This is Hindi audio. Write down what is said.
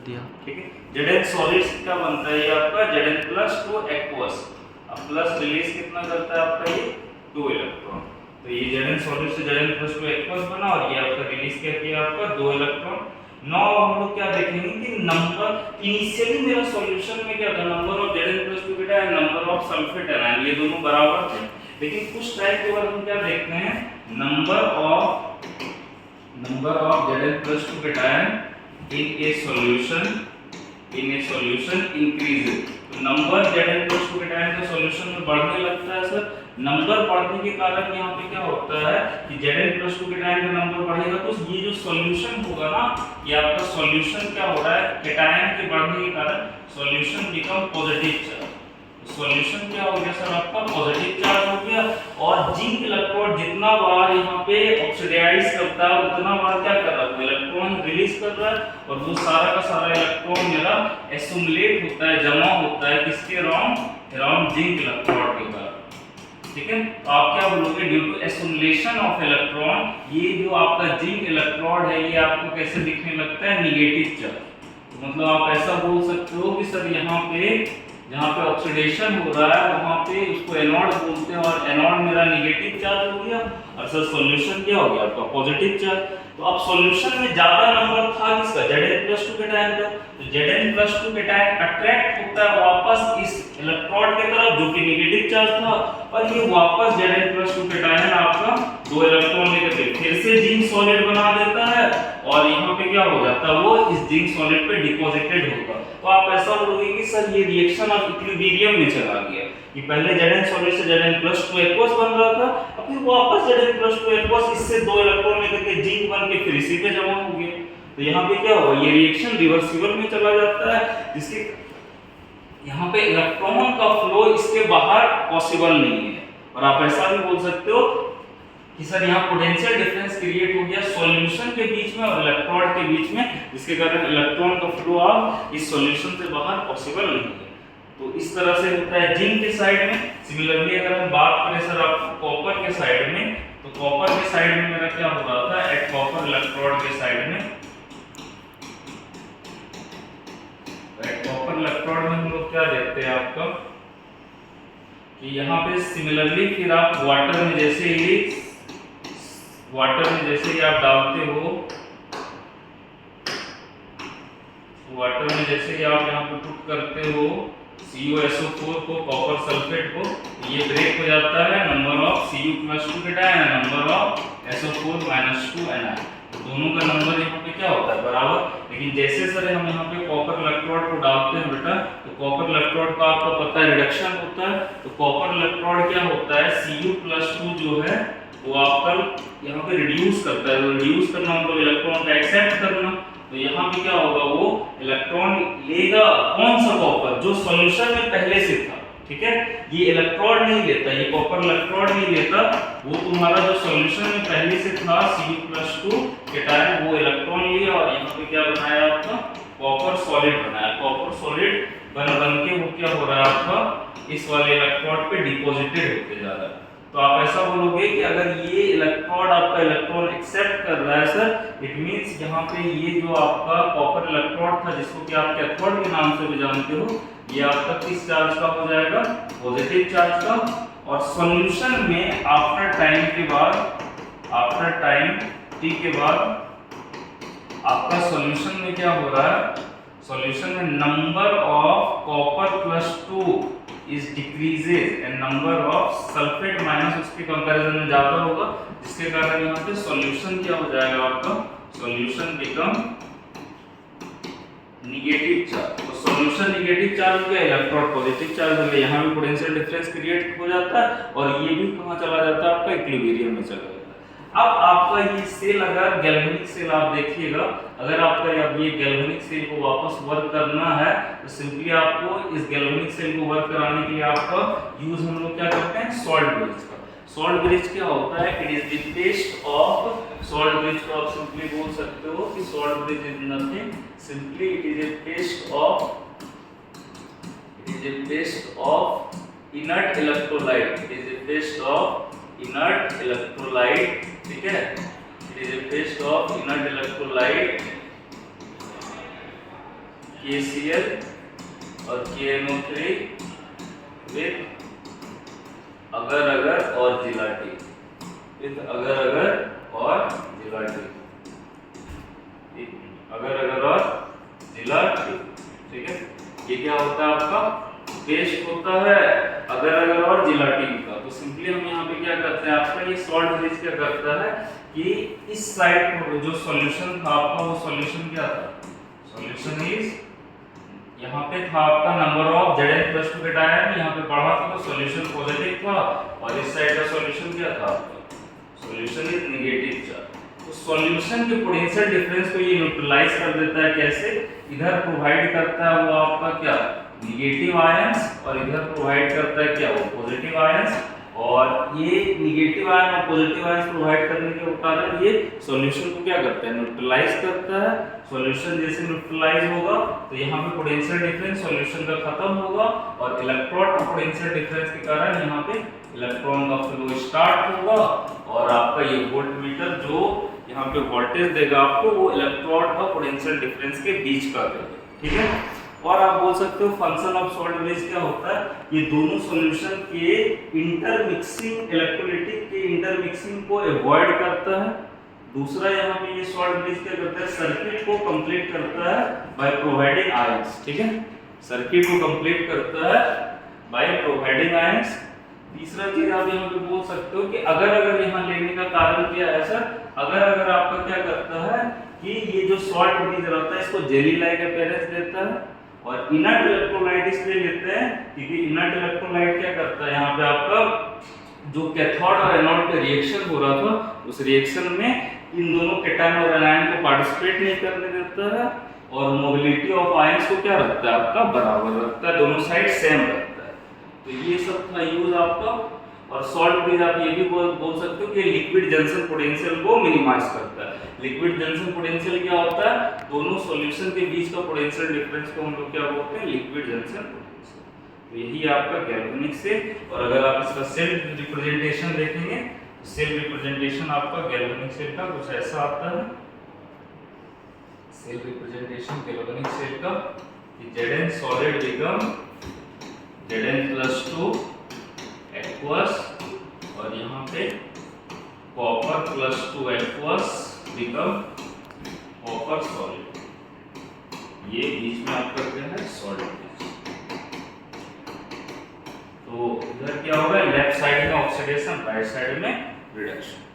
दिया। ठीक है, Zn सॉलिड्स क्या बनता है ये आपका Zn+2 एक्वस। अब प्लस रिलीज कितना करता है आपका ये 2 इलेक्ट्रॉन। तो ये Zn सॉलिड से Zn+2 एक्वस बना और ये आपका रिलीज क्या किया आपका 2 इलेक्ट्रॉन। नाउ हम लोग क्या देखेंगे कि नंबर इनिशियली मेरा सॉल्यूशन में क्या था, नंबर ऑफ Zn+2 बेटा and number of sulphate ion ये दोनों बराबर थे। लेकिन कुछ टाइम के बाद हम क्या देखते हैं, number of Zn+2 cation in a solution increases। तो नंबर Zn+2 cation का सॉल्यूशन में बढ़ने लगता है सर। नंबर बढ़ने के कारण यहाँ पे क्या होता है कि Zn+2 cation का नंबर बढ़ेगा तो ये जो सॉल्यूशन होगा ना, ये आपका सॉल्यूशन क्या हो रहा है, कैटायन के बढ़ने के कारण solution become positive charge. Solution क्या हो गया सर आपका पॉजिटिव चार्ज हो गया। और जिंक इलेक्ट्रोड जितना बार यहाँ पे ऑक्सीडाइज करता है उतना बार क्या कर रहा है, इलेक्ट्रॉन रिलीज कर रहा है और वो सारा का सारा इलेक्ट्रॉन मेरा एसुमुलेट होता है, जमा होता है किसके अराउंड जिंक इलेक्ट्रोड के कारण। ठीक है, तो आप क्या बोलोगे, ड्यू टू एसुमुलेशन ऑफ इलेक्ट्रॉन ये जो आपका जिंक इलेक्ट्रोड है ये आपको कैसे दिखने लगता है, निगेटिव चार्ज। तो मतलब आप ऐसा बोल सकते हो कि सर यहाँ पे जहाँ पे ऑक्सीडेशन हो रहा है वहाँ पे उसको एनोड बोलते हैं और एनोड मेरा निगेटिव चार्ज हो गया और सर सॉल्यूशन क्या हो गया आपका पॉजिटिव चार्ज। तो अब सॉल्यूशन में ज्यादा नंबर था किसका, Zn+2 कैटायन का। तो Zn+2 कैटायन अट्रैक्ट होता है वापस इस इलेक्ट्रोड की तरफ जो कि निगेटिव चार्ज था और ये वापस Zn+2 कैटायन आपका 2 इलेक्ट्रॉन लेकर फिर से जिंक सॉलिड बना देता है और यहाँ पे क्या हो जाता है, वो इस जिंक सॉलिड पे डिपॉजिटेड होगा। तो आप ऐसा बोलोगे कि सर ये रिएक्शन ऑफ इक्विलिब्रियम में चला गया कि पहले Zn सॉलिड से Zn+2 एक्वस बन रहा था और फिर वापस Zn+2 एक्वस इससे 2 इलेक्ट्रॉन लेकर के जिंक बन के फिर इसी पे जमा हो गया। तो यहाँ पे क्या होगा, ये रिएक्शन रिवर्सिबल में चला जाता है जिसके यहाँ पे इलेक्ट्रॉन का फ्लो इसके बाहर पॉसिबल नहीं है। और आप ऐसा भी बोल सकते हो कि सर यहाँ पोटेंशियल डिफरेंस क्रिएट हो गया सॉल्यूशन के बीच में और इलेक्ट्रोड के बीच में, जिसके कारण इलेक्ट्रॉन का फ्लो आप इस सॉल्यूशन से बाहर पॉसिबल नहीं है। तो इस तरह से होता है जिंक के साइड में। सिमिलरली अगर हम बात करें सर आपको कॉपर के साइड में, तो कॉपर के साइड में मेरा क्या हो रहा था, एट कॉपर इलेक्ट्रोड के साइड में, एट कॉपर इलेक्ट्रोड में हम लोग क्या देखते हैं आपका कि यहाँ पे सिमिलरली फिर आप वाटर में जैसे ही आप डालते हो, वाटर में जैसे ही आप यहाँ पे पुट करते हो CuSO4 को, कॉपर सल्फेट को, ये ब्रेक हो जाता है number of Cu+2 cation and number of SO4 -2 anion। दोनों का नंबर यहाँ पे क्या होता है बराबर। लेकिन जैसे सर हम यहाँ पे कॉपर इलेक्ट्रोड को डालते हैं बेटा, तो कॉपर इलेक्ट्रोड का आपको पता है रिडक्शन होता है। तो कॉपर इलेक्ट्रोड क्या होता है, Cu+2 जो है वो आपका यहाँ पे रिड्यूस करता है। रिड्यूस करना मतलब इलेक्ट्रॉन का एक्सेप्ट करना। तो यहाँ पे क्या होगा, वो इलेक्ट्रॉन लेगा कौन सा, कॉपर जो सॉल्यूशन में पहले से था। ठीक है, ये इलेक्ट्रोड नहीं लेता, ये कॉपर इलेक्ट्रोड नहीं लेता, वो तुम्हारा जो सॉल्यूशन में पहले से था Cu+2 कैटायन वो इलेक्ट्रॉन लिया और यहाँ पे क्या बनाया आपका कॉपर सॉलिड बनाया। कॉपर सॉलिड बन के वो क्या हो रहा है आपका इस वाले इलेक्ट्रोड पे डिपॉजिटेड होते जा रहा है। तो आप ऐसा बोलोगे कि अगर ये इलेक्ट्रोड आपका इलेक्ट्रॉन एक्सेप्ट कर रहा है सर, इट मींस यहाँ पे ये जो आपका कॉपर इलेक्ट्रोड था जिसको कि आप कैथोड के नाम से भी जानते हो, ये आपका किस चार्ज का हो जाएगा, पॉजिटिव चार्ज का। और सॉल्यूशन में आफ्टर टाइम टी के बाद आपका सॉल्यूशन में क्या हो रहा है, सॉल्यूशन में number of copper+2 is decreases and number of sulfate minus उसके कंपैरिजन में ज्यादा होगा, जिसके कारण यहाँ पे सॉल्यूशन क्या हो जाएगा आपका, सॉल्यूशन बिकम निगेटिव चार्ज। तो सॉल्यूशन निगेटिव चार्ज हो गया, इलेक्ट्रोड पॉजिटिव चार्ज हो गया, यहाँ भी पोटेंशियल डिफरेंस क्रिएट हो जाता है और ये भी कहाँ चला जाता है आपका इक्विलिब्रियम में चला जाता है। अब आपका ये सेल अगर गैल्वेनिक सेल आप देखिएगा, अगर आपका ये गैल्वेनिक सेल को वापस वर्क करना है तो सिंपली आपको इस गैल्वेनिक सेल को वर्क कराने के लिए आपका यूज हम लोग क्या करते हैं, सॉल्ट ब्रिज का। सॉल्ट ब्रिज क्या होता है, it is the test of salt bridge को आप सिंपली बोल सकते हो कि salt bridge is nothing, simply it is a test of inert electrolyte, it is a test of inert electrolyte. ठीक है, it is a test of inert electrolyte KCl और KNO3 विद अगर अगर और जिलाटी, विद अगर अगर और जिलाटी, अगर अगर और जिलाटी, ठीक है। ये क्या होता है आपका पेस्ट होता है अगर अगर और जिलाटिन का। तो सिंपली हम यहाँ पे क्या करते हैं, आपका ये सॉल्ट ब्रिज क्या करता है कि इस साइड पर जो सॉल्यूशन था आपका, वो सॉल्यूशन क्या था, सॉल्यूशन इज, यहाँ पे था आपका नंबर ऑफ Zn+2 केटायन, यहाँ पे बढ़ा था तो सॉल्यूशन पॉजिटिव था, और इस साइड का सॉल्यूशन क्या था आपका, सॉल्यूशन इज नेगेटिव चार्ज। तो सॉल्यूशन के पोटेंशियल डिफरेंस को ये न्यूट्रलाइज कर देता है। कैसे, इधर प्रोवाइड करता है वो आपका क्या, नेगेटिव आयंस, और इधर प्रोवाइड करता है क्या, वो पॉजिटिव आयंस। और ये नेगेटिव आयन और पॉजिटिव आयंस प्रोवाइड करने के कारण ये सॉल्यूशन को क्या करता है, न्यूट्रलाइज करता है। सॉल्यूशन जैसे न्यूट्रलाइज होगा तो यहाँ पे पोटेंशियल डिफरेंस सॉल्यूशन का खत्म होगा, और इलेक्ट्रॉन और पोटेंशियल डिफरेंस के कारण यहाँ पे इलेक्ट्रॉन का फ्लो स्टार्ट होगा, और आपका ये वोल्टमीटर जो यहाँ पे वोल्टेज देगा आपको, वो इलेक्ट्रॉन और पोटेंशियल डिफरेंस के बीच का देगा, ठीक है। और आप बोल सकते हो फंक्शन ऑफ सॉल्ट ब्रिज क्या होता है, ये दोनों सॉल्यूशन के इंटरमिक्सिंग, इलेक्ट्रोलाइटिक के इंटरमिक्सिंग को अवॉइड करता है। दूसरा यहाँ पे ये सॉल्ट ब्रिज क्या करता है, सर्किट को कंप्लीट करता है बाय प्रोवाइडिंग आयंस, ठीक है, सर्किट को कंप्लीट करता है बाय प्रोवाइडिंग आयंस। तीसरा चीज आप यहाँ पे बोल सकते हो कि अगर अगर यहाँ लेने का कारण क्या है सर, अगर अगर आपका क्या करता है कि ये जो सॉल्ट ब्रिज रहता है इसको जेली लाइक अपीयरेंस देता है, और इनर्ट इलेक्ट्रोलाइट इसलिए लेते हैं क्योंकि इनर्ट इलेक्ट्रोलाइट क्या करता है, यहाँ पे आपका जो कैथोड और एनोड पे रिएक्शन हो रहा था, उस रिएक्शन में इन दोनों केटायन और एनायन को पार्टिसिपेट नहीं करने देता है, और मोबिलिटी ऑफ आयंस को क्या रखता है आपका, बराबर रखता है, दोनों साइड सेम रखता है। तो ये सब था यूज आपका। और सॉल्ट ब्रिज आप ये भी बोल सकते हो कि लिक्विड जंक्शन पोटेंशियल को मिनिमाइज करता है। लिक्विड जंक्शन पोटेंशियल क्या होता है, दोनों सॉल्यूशन के बीच का पोटेंशियल डिफरेंस को हम लोग क्या बोलते हैं, लिक्विड जंक्शन पोटेंशियल। तो यही आपका गैल्वेनिक से। और अगर आप इसका सेल रिप्रेजेंटेशन देखेंगे तो सेल रिप्रेजेंटेशन आपका गैल्वेनिक सेल का कुछ ऐसा आता है। सेल रिप्रेजेंटेशन गैल्वेनिक सेल का कि Zn solid become Zn+2 aqueous, और यहाँ पे कॉपर+2 एक्वस बिकम कॉपर सॉलिड। ये बीच में आपका क्या है, सॉलिड। तो इधर क्या होगा, लेफ्ट साइड में ऑक्सीडेशन, राइट साइड में रिडक्शन।